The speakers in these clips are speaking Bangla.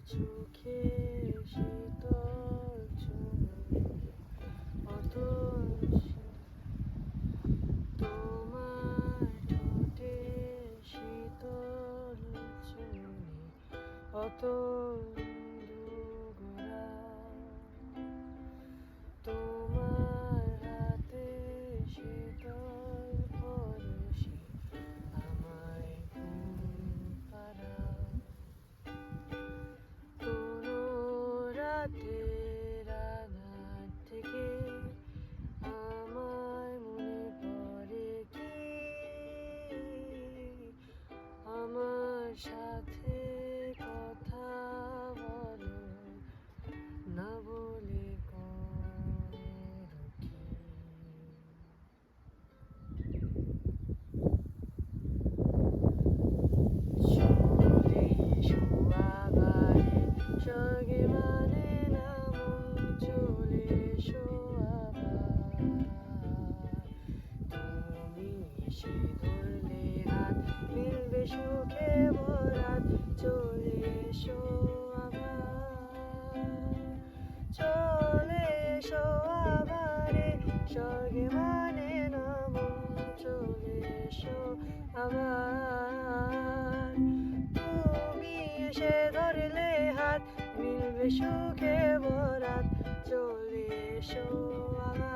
চোখে শীতল চুমু অতল তোমার ঠোঁটে শীতল চুমু অতল দুগুড়া তোমার হাতে শীতল পরশে আমায় ঘুম পাড়া কোনো রাতের আধার থেকে আমায় মনে পড়ে কি আমার সাথে কথা বলো না বলে করো কি চলে এসো আবারে স্বর্গে মানে না মন চলে এসো আবার তুমি এসে ধরলে হাত মিলবে সুখে ভরাত চলে এসো আবার চলে এসো আবারে স্বর্গে মানে না মন চলে এসো আবার তুমি এসে ধরলে হাত মিলবে সুখে ভরাত চলে এসো আবার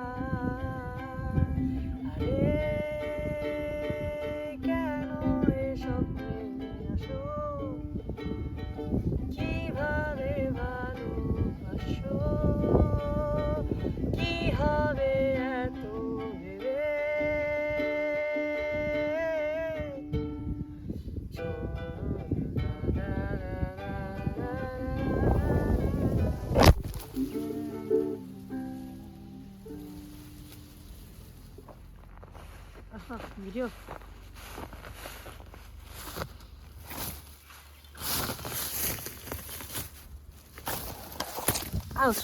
আরে কেন এসব নিয়ে আসো কিভাবে ভালোবাসো কি হবে এত ভেবে ভিডিও আউশ